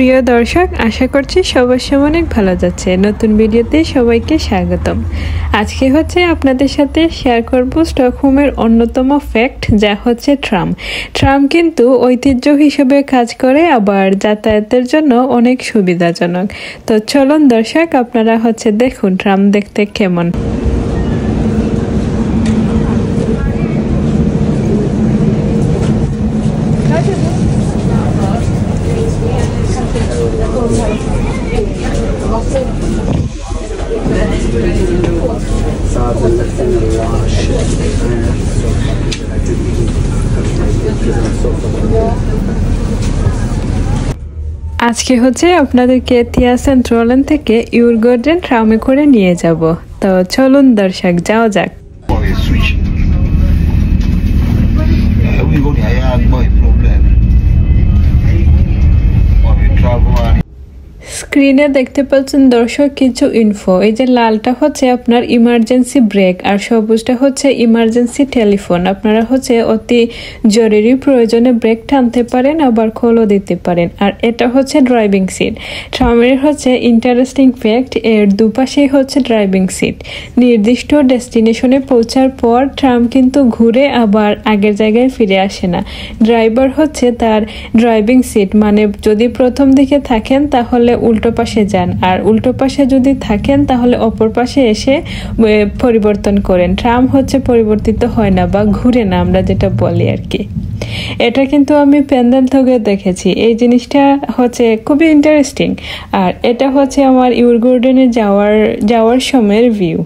প্রিয় দর্শক, আশা করছি সবার সময় অনেক ভালো যাচ্ছে। নতুন ভিডিওতে সবাইকে স্বাগতম। আজকে হচ্ছে আপনাদের সাথে শেয়ার করব স্টকহোমের অন্যতম ফ্যাক্ট, যা হচ্ছে ট্রাম। ট্রাম কিন্তু ঐতিহ্য হিসেবে কাজ করে, আবার যাতায়াতের জন্য অনেক সুবিধাজনক। তো চলুন দর্শক, আপনারা হচ্ছে দেখুন ট্রাম দেখতে কেমন। আজকে হচ্ছে আপনাদেরকে তিয়া সেন্ট্রাল থেকে ইউরগার্ডেন ট্রামে করে নিয়ে যাব। তো চলুন দর্শক, যাওয়া যাক। স্ক্রিনে দেখতে পাচ্ছেন দর্শক কিছু ইনফো। এই যে লালটা হচ্ছে আপনার ইমার্জেন্সি ব্রেক, আর সবুজটা হচ্ছে ইমার্জেন্সি টেলিফোন। আপনারা হচ্ছে অতি জরুরি প্রয়োজনে ব্রেক টানতে পারেন, আবার কলও দিতে পারেন। আর এটা হচ্ছে ড্রাইভিং সিট। ট্রামের হচ্ছে ইন্টারেস্টিং ফ্যাক্ট, এর দুপাশেই হচ্ছে ড্রাইভিং সিট। নির্দিষ্ট ডেস্টিনেশনে পৌঁছার পর ট্রাম কিন্তু ঘুরে আবার আগের জায়গায় ফিরে আসে না। ড্রাইভার হচ্ছে তার ড্রাইভিং সিট, মানে যদি প্রথম দিকে থাকেন তাহলে উল্টো পাশে যান, আর উল্টো পাশে যদি থাকেন তাহলে অপর পাশে এসে পরিবর্তন করেন। ট্রাম হচ্ছে পরিবর্তিত হয় না বা ঘুরে না, আমরা যেটা বলি আর কি। এটা কিন্তু আমি প্যান্ডেল থেকে দেখেছি। এই জিনিসটা হচ্ছে খুবই ইন্টারেস্টিং। আর এটা হচ্ছে আমার ইউরগার্ডেনে যাওয়ার সময়ের ভিউ।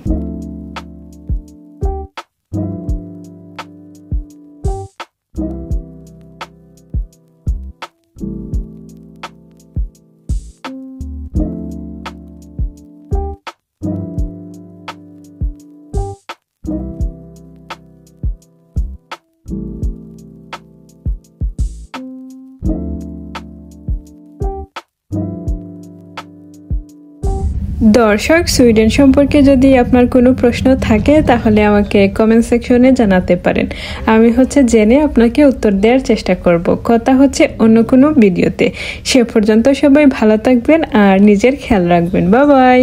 দর্শক, সুইডেন সম্পর্কে যদি আপনার কোনো প্রশ্ন থাকে তাহলে আমাকে কমেন্ট সেকশনে জানাতে পারেন। আমি হচ্ছে জেনে আপনাকে উত্তর দেওয়ার চেষ্টা করব। কথা হচ্ছে অন্য কোনো ভিডিওতে। সে পর্যন্ত সবাই ভালো থাকবেন আর নিজের খেয়াল রাখবেন। Bye bye.